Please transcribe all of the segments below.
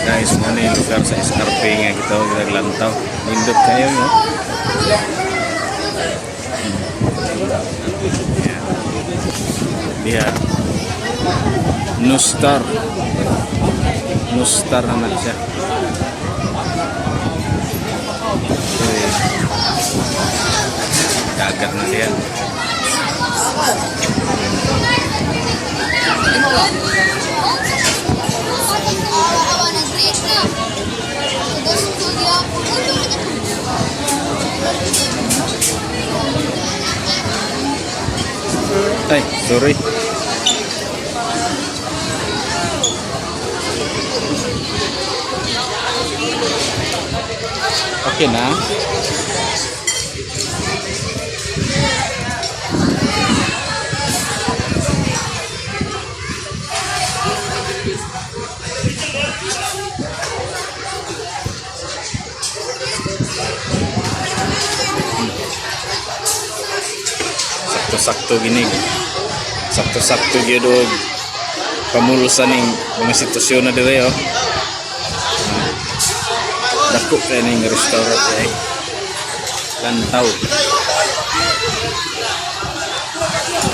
Guys, mana yung lugar sa SRP nga kita naglantaw. Lindot kayo, no? Dia Nustar naman siya. Okay. Dagat na siya. Ay, sorry. Okay na. Sakto-sakto gini. Sakto-sakto gyud pamulusan ning mga sitwasyon na dire oh. Dako kay ning restaurant ay lantaw.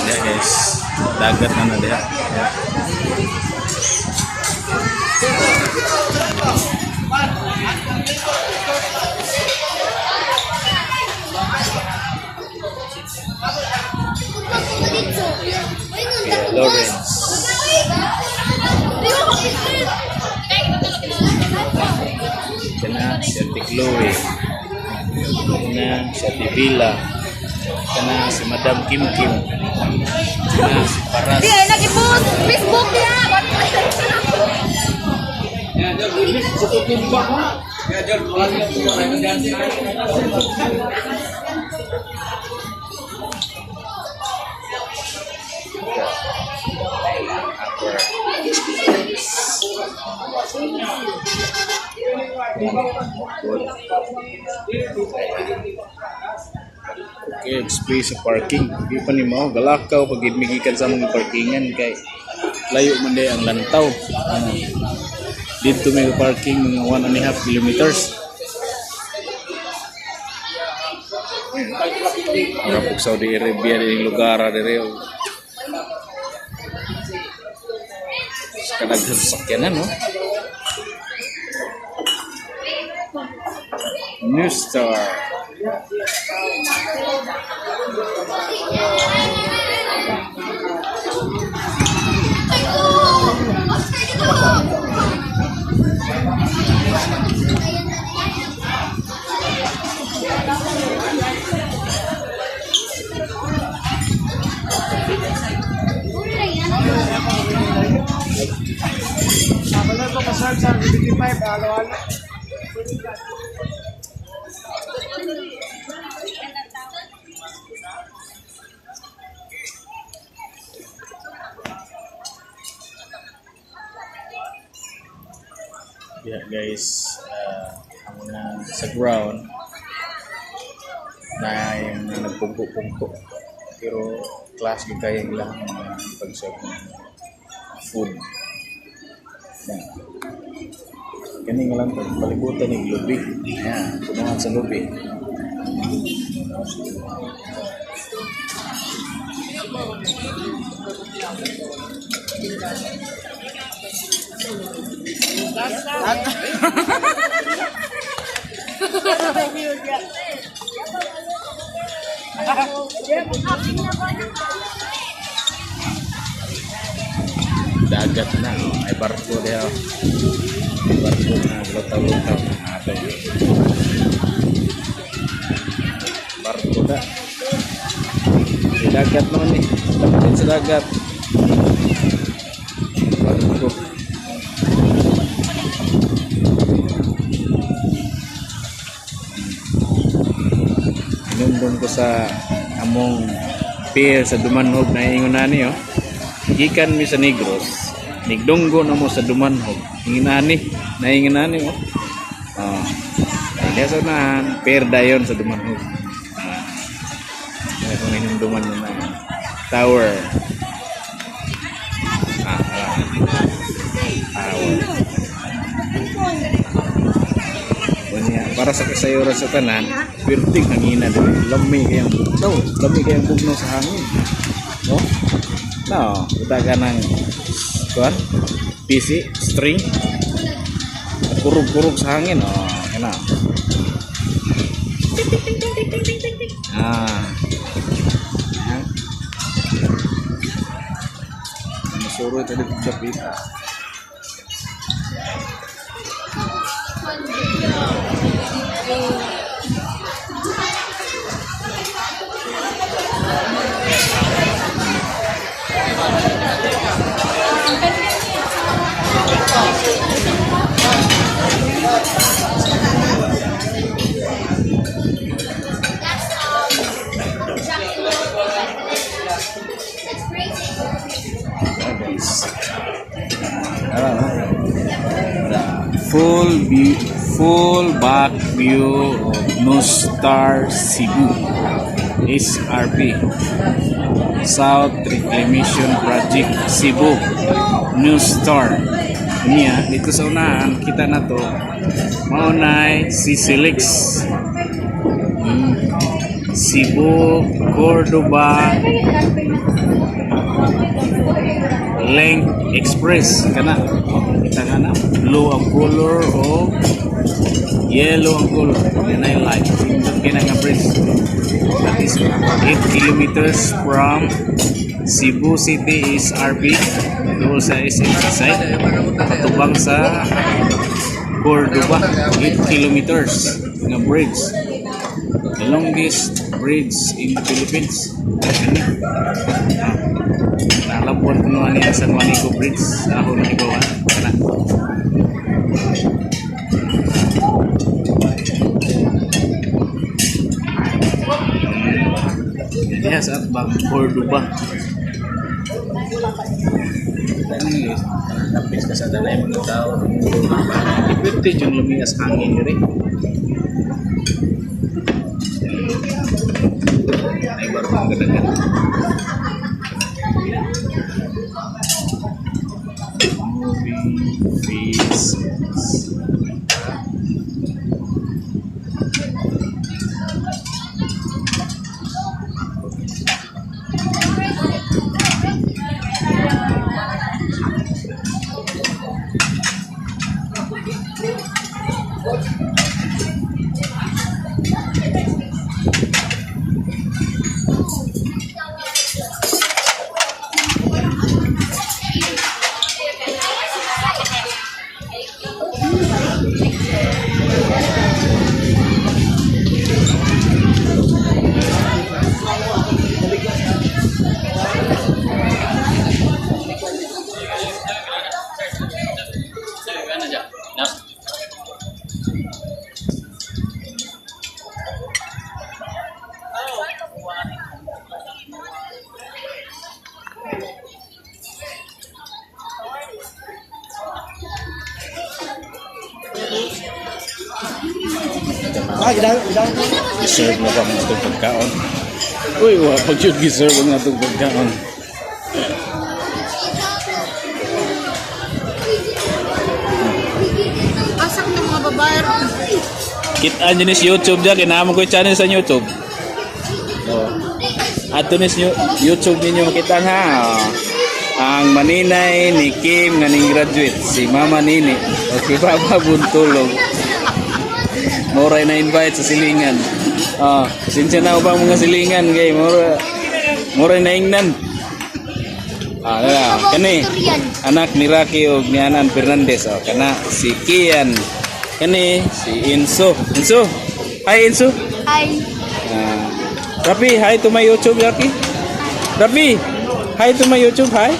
Ya guys, dagat na dia. Ya. Lawrence. Kana si Ate Chloe. Kana si Ate Villa. Kana si Madam Kim Kim. Kana si Paras. Di lagi post Facebook dia. Okay, space sa parking. Di pa ni mo galakaw pag imigikan sa mga parkingan kay layo man day ang lantaw. Dito may parking mga 1.5 kilometers. Para po Saudi Arabia din lugar dire. Kadaghan sakyanan no. New Star. Yeah guys, sa ground na yung nagpungko-pungko pero class ko kayang lang pag-serve ng food. Kani nga lang palibutan ng lobby. Ayan, pumungan sa lobby. Dagat na, ay barko dia. Barko na lutaw-lutaw. Ada. Barko da. Di dagat naman ni. Dapat sa dagat. Barko. Inundong ko sa among pier sa Dumanhog na ingon nani oh. Gikan mi sa Negros. Nigdunggo na mo sa Dumanhog. Inginani, nainginani mo. Ay sa unahan, pier dayon sa Dumanhog. May kung inyong duman na tower. para sa kasayuran sa tanan, perting hangina dili. Lami kayang bugnaw, lami kayang bugnaw sa hangin. No? No, kita ka ng kuan, PC, string, kurug-kurug sa hangin. Oh, yan na. Yan. Masuro tadi sa pita. Full back view of Nostar Cebu SRP South Reclamation Project Cebu Nostar. Niya dito sa unahan kita na to maunay si Silix Cebu Cordoba Length Express kana kita kana blue ang color o yellow ang color yan ay light indot kina nga bridge that is 8 kilometers from Cebu City is RP doon sa SMC side patubang sa Cordoba 8 kilometers nga bridge, the longest bridge in the Philippines. Nalabot ko naman yan sa Juanico Bridge sa ako nang ibawa kana. Yes, at bang Cordoba. Ini tapis ka sa dalay mga tao. Ipirti yung lumias hangin diri. Ay baru magdagan. Moving faces. Serve na ba mga itong pagkaon? Uy, pag yun giserve nga itong pagkaon. Asak ng mga babae. Kitaan nyo sa YouTube dyan, kinamang ko yung channel sa YouTube. Oh. Ato nis YouTube ninyo makita ha. Ang maninay ni Kim nga ning graduate, si Mama Nini. O si Papa Buntulog. Moray na invite sa silingan. Sinsya na ubang mga silingan kay moray na ingnan. Kani anak ni Rocky ug ni Anan Fernandez. Kana si Kian. Kani si Inso. Inso. Hi Inso. Hi. Rapi, hi to my YouTube Rapi. Rapi, hi to my YouTube. Hi.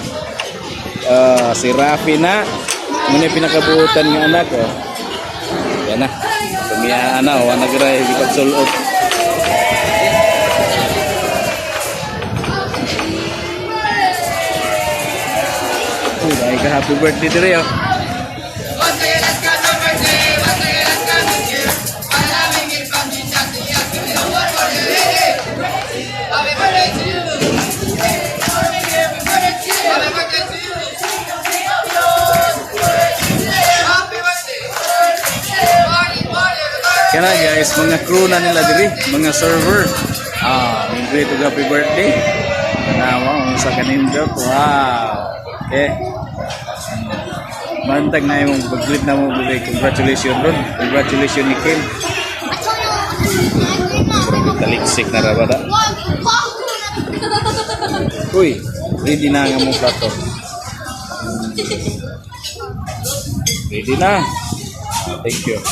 Si Rafi na. Muna pinakabuutan ng anak. Yan na. Pamiyaan na, wala nagray, di pagsulot. Dahil ka happy birthday dire oh. Kena aja guys, mga crew na nila diri, mga server. Great to happy birthday. Tanawa, sa kanindot. Wow. Okay. Bantag na yung pag-greet na mo. Congratulations ron. Congratulations ni Kim. Taliksik na rabada. Uy, ready na nga mong plato. Ready na. Thank you.